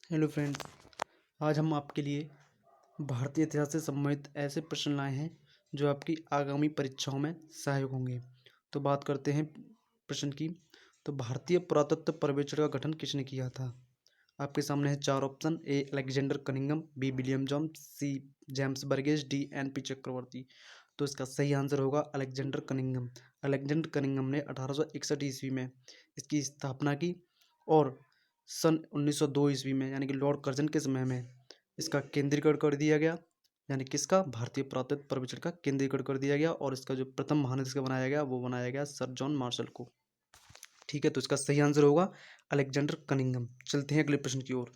Hello friends. आज हम आपके लिए भारतीय इतिहास से संबंधित ऐसे प्रश्न लाए हैं जो आपकी आगामी परीक्षाओं में सहायक होंगे। तो बात करते हैं प्रश्न की। तो भारतीय पुरातत्व सर्वेक्षण का गठन किसने किया था? आपके सामने है चार option. A Alexander Cunningham, B William Jones, C James Burgess, D N P Chakravarti. तो इसका सही आंसर होगा अलेक्जेंडर कनिंघम। अलेक्जेंडर कनिंघम ने 1861 ईस्वी में इसकी स्थापना की और सन 1902 ईस्वी में यानी कि लॉर्ड कर्जन के समय में इसका केंद्रीकरण कर दिया गया। यानी किसका? भारतीय पुरातत्व सर्वेक्षण का केंद्रीकरण कर दिया गया और इसका जो प्रथम महानिदेशक बनाया गया वो बनाया गया सर जॉन मार्शल को। ठीक है, तो इसका सही आंसर होगा अलेक्जेंडर कनिंघम। चलते हैं अगले प्रश्न की ओर।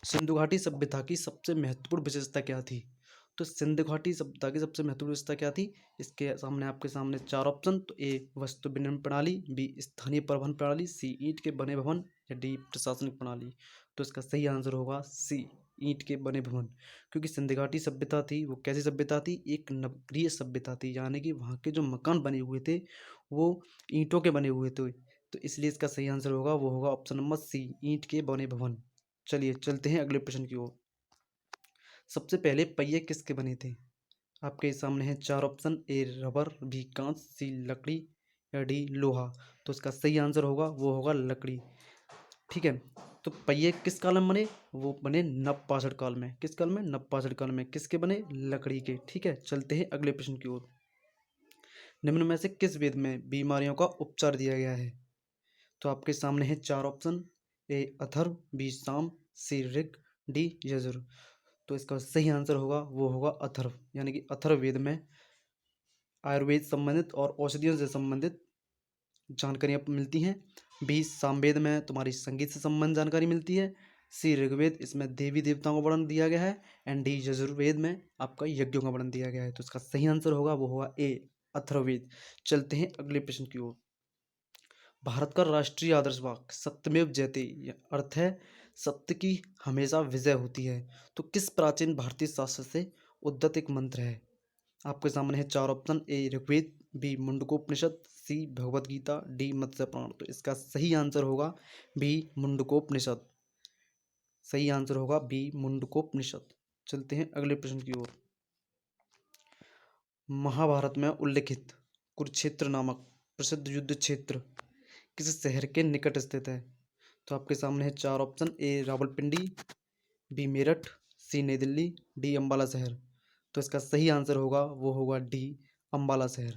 सिंधु घाटी सभ्यता की सबसे महत्वपूर्ण विशेषता क्या थी? तो सिंधु घाटी सभ्यता की सबसे महत्वपूर्ण विशेषता क्या थी? इसके सामने आपके सामने चार ऑप्शन। तो ए वस्तु विनिमय प्रणाली, बी स्थानीय परिवहन प्रणाली, सी ईंट के बने भवन, या डी प्रशासनिक प्रणाली। तो इसका सही आंसर होगा सी ईंट के बने भवन। क्योंकि सिंधु घाटी सभ्यता थी वो कैसी सभ्यता थी? एक नगरीय सभ्यता थी, यानी कि वहाँ के जो मकान बने हुए थे वो ईंटों के बने हुए थे। तो इसलिए इसका सही आंसर होगा वो होगा ऑप्शन नंबर सी ईंट के बने भवन। चलिए चलते हैं अगले प्रश्न की ओर। सबसे पहले पहिए किसके बने थे? आपके सामने है चार ऑप्शन। ए रबर, बी कांच, सी लकड़ी, या डी लोहा। तो इसका सही आंसर होगा वो होगा लकड़ी। ठीक है, तो पहिए किस काल में बने? वो बने नवपाषाण काल में। किस काल में? नवपाषाण काल में। किसके बने? लकड़ी के। ठीक है, चलते हैं अगले प्रश्न की ओर। निम्न में से किस वेद में बीमारियों का उपचार दिया गया है? तो आपके सामने है चार ऑप्शन। ए अथर्व, बी साम, सी ऋग, डी यजुर। तो इसका सही आंसर होगा वो होगा अथर्व। यानी कि अथर्ववेद में आयुर्वेद संबंधित और औषधियों से संबंधित जानकारियाँ मिलती हैं। बी सामवेद में तुम्हारी संगीत से संबंधित जानकारी मिलती है। सी ऋग्वेद, इसमें देवी देवताओं का वर्णन दिया गया है। एंड डी यजुर्वेद में आपका यज्ञों का वर्णन दिया गया है। तो इसका सही आंसर होगा वो होगा ए अथर्ववेद। चलते हैं अगले प्रश्न की ओर। भारत का राष्ट्रीय आदर्श वाक्य सत्यमेव जयते अर्थ है सत्य की हमेशा विजय होती है। तो किस प्राचीन भारतीय शास्त्र से उद्धत एक मंत्र है? आपके सामने है चार ऑप्शन। ए ऋग्वेद, बी मुंडकोपनिषद, सी भगवत गीता, डी मत्स्य पुराण। तो इसका सही आंसर होगा बी मुंडकोपनिषद। सही आंसर होगा बी मुंडकोपनिषद। चलते हैं अगले प्रश्न की ओर। महाभारत में उल्लिखित कुरुक्षेत्र नामक प्रसिद्ध युद्ध क्षेत्र किस शहर के निकट स्थित है? तो आपके सामने है चार ऑप्शन। ए रावलपिंडी, बी मेरठ, सी नई दिल्ली, डी अंबाला शहर। तो इसका सही आंसर होगा वो होगा डी अंबाला शहर।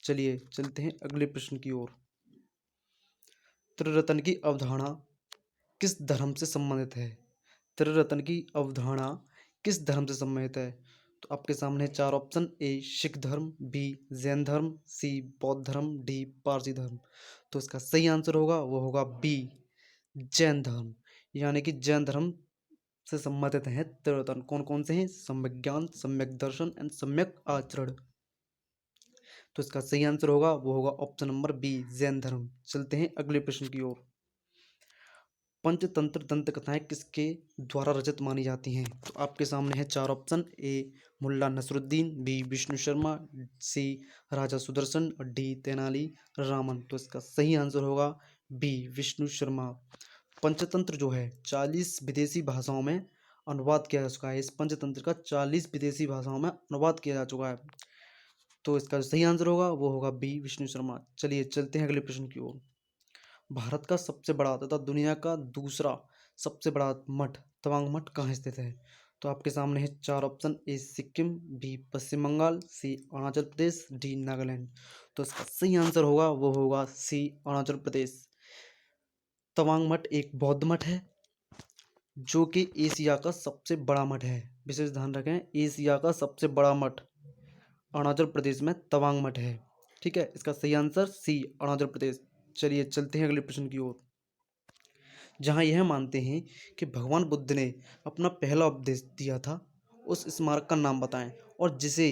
चलिए चलते हैं अगले प्रश्न की ओर। त्रिरत्न की अवधारणा किस धर्म से संबंधित है? त्रिरत्न की अवधारणा किस धर्म से संबंधित है? तो आपके सामने चार ऑप्शन। ए सिख धर्म, बी जैन धर्म, सी बौद्ध धर्म, डी पारसी धर्म। तो इसका सही आंसर होगा वो होगा बी जैन धर्म। यानी कि जैन धर्म से संबंधित हैं त्रिरत्न। कौन कौन से हैं? सम्यक ज्ञान, सम्यक दर्शन एंड सम्यक आचरण। तो इसका सही आंसर होगा वो होगा ऑप्शन नंबर बी जैन धर्म। चलते हैं अगले प्रश्न की ओर। पंचतंत्र दंत कथाएं किसके द्वारा रचित मानी जाती हैं? तो आपके सामने है चार ऑप्शन। ए मुल्ला नसरुद्दीन, बी विष्णु शर्मा, सी राजा सुदर्शन और डी तेनाली रामन। तो इसका सही आंसर होगा बी विष्णु शर्मा। पंचतंत्र जो है 40 विदेशी भाषाओं में अनुवाद किया जा चुका है। इस पंचतंत्र का 40 विदेशी भाषाओं में अनुवाद किया जा चुका है। तो इसका जो सही आंसर होगा वो होगा बी विष्णु शर्मा। चलिए चलते हैं अगले प्रश्न की ओर। भारत का सबसे बड़ा तथा दुनिया का दूसरा सबसे बड़ा मठ तवांग मठ कहाँ स्थित है? तो आपके सामने है चार ऑप्शन। ए सिक्किम, बी पश्चिम बंगाल, सी अरुणाचल प्रदेश, डी नागालैंड। तो इसका सही आंसर होगा वो होगा सी अरुणाचल प्रदेश। तवांग मठ एक बौद्ध मठ है जो कि एशिया का सबसे बड़ा मठ है। विशेष ध्यान रखें, एशिया का सबसे बड़ा मठ अरुणाचल प्रदेश में तवांग मठ है। ठीक है, इसका सही आंसर सी अरुणाचल प्रदेश। चलिए चलते हैं अगले प्रश्न की ओर। जहां यह मानते हैं कि भगवान बुद्ध ने अपना पहला उपदेश दिया था उस स्मारक का नाम बताएं और जिसे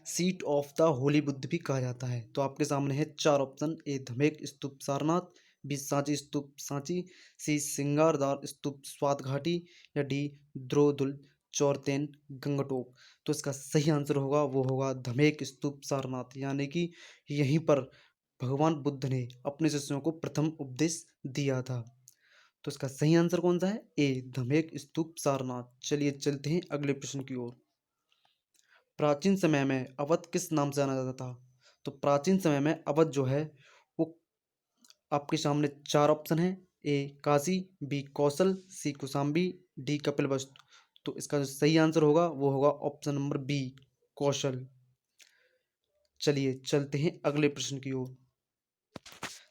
seat of the Holi Buddha भी कहा जाता है। तो आपके सामने है चार ऑप्शन। ए धमेक स्तूप सारनाथ, बी सांची स्तूप सांची, सी सिंगारदार स्तूप स्वात घाटी, या डी द्रोदुल चौरतेन गंगटोक। तो इसका सही आंसर होगा वो होगा धमेक स्तूप सारनाथ। यानी कि यहीं पर भगवान बुद्ध ने अपने शिष्यों को प्रथम उपदेश दिया था। तो इसका सही आंसर कौन सा है? ए, धमेक स्तूप सारनाथ। चलिए चलते हैं अगले प्रश्न की ओर। प्राचीन समय में अवध किस नाम से जाना जाता था? तो प्राचीन समय में अवध जो है वो आपके सामने चार ऑप्शन है। ए काशी, बी कौशल, सी कुशाम्बी, डी कपिलवस्तु। तो इसका जो सही आंसर होगा वो होगा ऑप्शन नंबर बी, कौशल। चलिए चलते हैं अगले प्रश्न की ओर।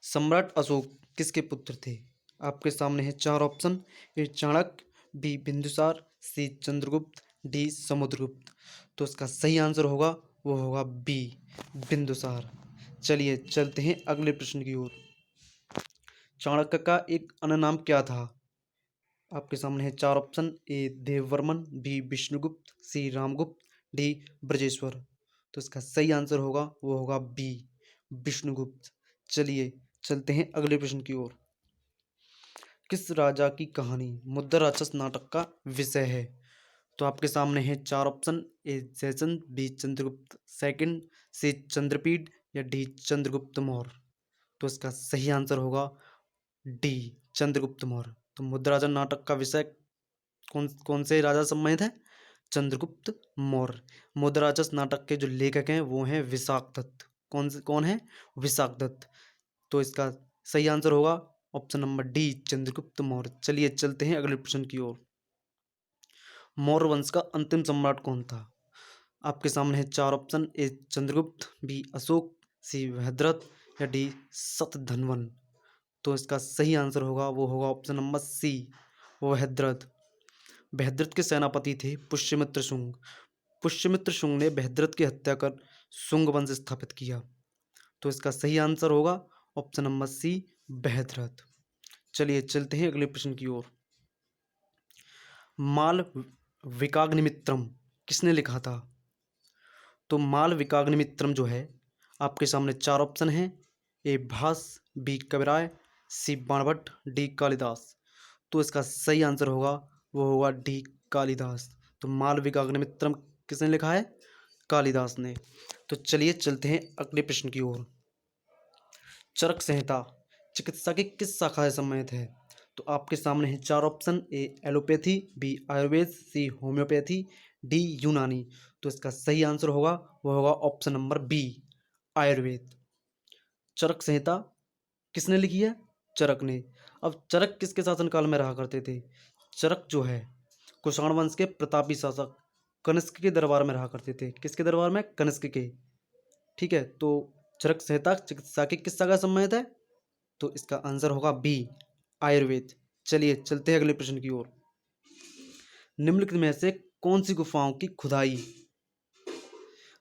सम्राट अशोक किसके पुत्र थे? आपके सामने है चार ऑप्शन। ए चाणक्य, बी बिंदुसार, सी चंद्रगुप्त, डी समुद्रगुप्त। तो इसका सही आंसर होगा वो होगा बी, बिंदुसार। चलिए चलते हैं अगले प्रश्न की ओर। चाणक्य का एक अन्य नाम क्या था? आपके सामने है चार ऑप्शन। ए देववर्मन, बी विष्णुगुप्त, सी रामगुप्त, डी ब्रजेश्वर। तो इसका सही आंसर होगा वो होगा बी, विष्णुगुप्त। चलिए चलते हैं अगले प्रश्न की ओर। किस राजा की कहानी मुद्रा राक्षस नाटक का विषय है? तो आपके सामने है चार ऑप्शन। ए जयचंद, बी चंद्रगुप्त सेकंड, सी चंद्रपीड या डी चंद्रगुप्त मौर्य। तो इसका सही आंसर होगा डी, चंद्रगुप्त मौर्य। तो मुद्रा राजा नाटक का विषय कौन कौन से राजा संबंधित है? चंद्रगुप्त मौर्य। मुद्रा राक्षस नाटक के जो लेखक हैं वो हैं विशाख दत्त। कौन है? विशाख दत्त। तो इसका सही आंसर होगा option number D, Chandragupta Maurya. चलिए चलते हैं अगले प्रश्न की ओर। मौर्य वंश का अंतिम सम्राट कौन था? आपके सामने है चार option. A Chandragupta, B Ashok, सी भद्रथ या डी शतधन्वन। तो इसका सही आंसर होगा वो होगा ऑप्शन नंबर सी, भद्रथ। भद्रथ के सेनापति थे पुष्यमित्र शुंग। पुष्यमित्र शुंग ने भद्रथ की हत्या कर शुंग वंश स्थापित किया। तो इसका सही आंसर होगा ऑप्शन नंबर सी, भद्रथ। चलिए चलते हैं अगले प्रश्न की ओर। माल विकाग्निमित्रम किसने लिखा था? तो माल विकाग्निमित्रम जो है आपके सामने चार ऑप्शन हैं। ए भास, बी कविराय, सी बाणभट्ट, डी कालिदास। तो इसका सही आंसर होगा वो होगा डी, कालिदास। तो माल विकाग्निमित्रम किसने लिखा है? कालिदास ने। तो चलिए चलते हैं अगले प्रश्न की ओर। चरक संहिता चिकित्सा की किस शाखा से संबंधित है? तो आपके सामने है चार ऑप्शन। ए एलोपैथी, बी आयुर्वेद, सी होम्योपैथी, डी यूनानी। तो इसका सही आंसर होगा वो होगा ऑप्शन नंबर बी, आयुर्वेद। चरक संहिता किसने लिखी है? चरक ने। अब चरक किसके शासनकाल में रहा करते थे? चरक जो है कुषाण वंश के प्रतापी शासक कनिष्क के दरबार में रहा करते थे। किसके दरबार में? कनिष्क के। ठीक है, तो चरक संहिता चिकित्सा की किस शाखा से संबंधित है? तो इसका आंसर होगा बी, आयुर्वेद। चलिए चलते हैं अगले प्रश्न की ओर। निम्नलिखित में से कौन सी गुफाओं की खुदाई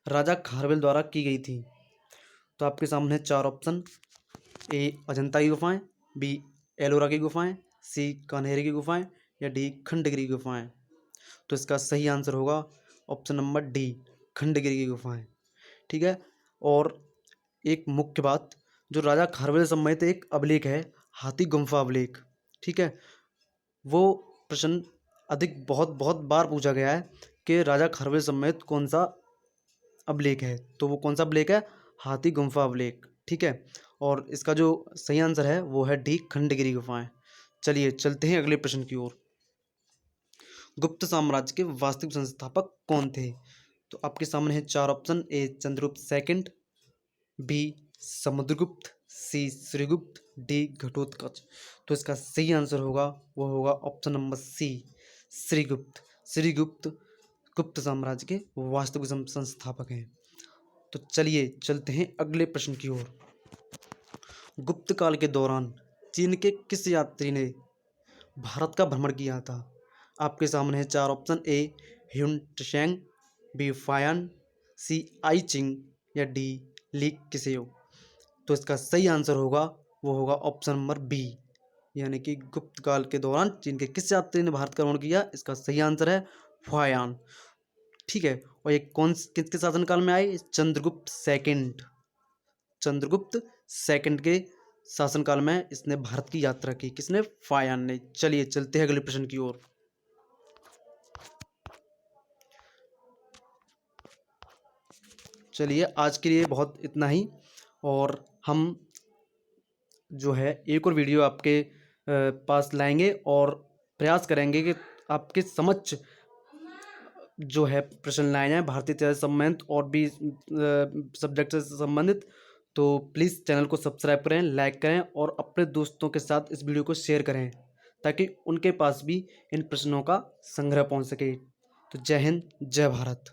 राजा खारवेल द्वारा की गई थी? तो आपके सामने चार ऑप्शन। ए अजंता की गुफाएं, बी एलोरा की गुफाएं, सी कान्हेरी की गुफाएं या डी खंडगिरी की गुफाएं। तो इसका सही आंसर होगा ऑप्शन नंबर डी, खंडगिरी की गुफाएं। ठीक है, और एक मुख्य बात, जो राजा खारवेल से संबंधित एक अभिलेख है हाथी गुम्फा अभिलेख। ठीक है, वो प्रश्न अधिक बहुत बहुत बार पूछा गया है कि राजा खारवेल समेत कौन सा अभिलेख है। तो वो कौन सा अभिलेख है? हाथी गुम्फा अभिलेख। ठीक है, और इसका जो सही आंसर है वो है डी, खंडगिरी गुफाएं। चलिए चलते हैं अगले प्रश्न की ओर। गुप्त साम्राज्य के वास्तविक संस्थापक कौन थे? तो आपके सामने है चार option. A Chandragupta second, B Samudragupta, C Shrigupta, D Ghatotkacha. तो इसका सही आंसर होगा वो होगा option number C, Shrigupta. Shrigupta गुप्त साम्राज्य के वास्तविक संस्थापक हैं। तो चलिए चलते हैं अगले प्रश्न की ओर। गुप्त काल के दौरान चीन के किस यात्री ने भारत का भ्रमण किया था? आपके सामने है चार ऑप्शन। ए ह्युन त्शेंग, बी फायन, सी आई चिंग या डी ली किसेओ। तो इसका सही आंसर होगा वो होगा ऑप्शन नंबर बी, यानी कि गुप्त काल के दौरान चीन के किस यात्री ने भारत का भ्रमण किया? इसका सही आंसर है फायान। ठीक है, और ये किसके शासनकाल में आए? चंद्रगुप्त सेकंड। चंद्रगुप्त सेकंड के शासनकाल में इसने भारत की यात्रा की। किसने? फायान ने। चलिए चलते हैं अगले प्रश्न की ओर। चलिए आज के लिए बहुत इतना ही, और हम जो है एक और वीडियो आपके पास लाएंगे और प्रयास करेंगे कि आपके समक्ष जो है प्रश्न लाए जाएँ भारतीय इतिहास से संबंधित और भी सब्जेक्ट से संबंधित। तो प्लीज़ चैनल को सब्सक्राइब करें, लाइक करें और अपने दोस्तों के साथ इस वीडियो को शेयर करें ताकि उनके पास भी इन प्रश्नों का संग्रह पहुंच सके। तो जय हिंद, जय भारत।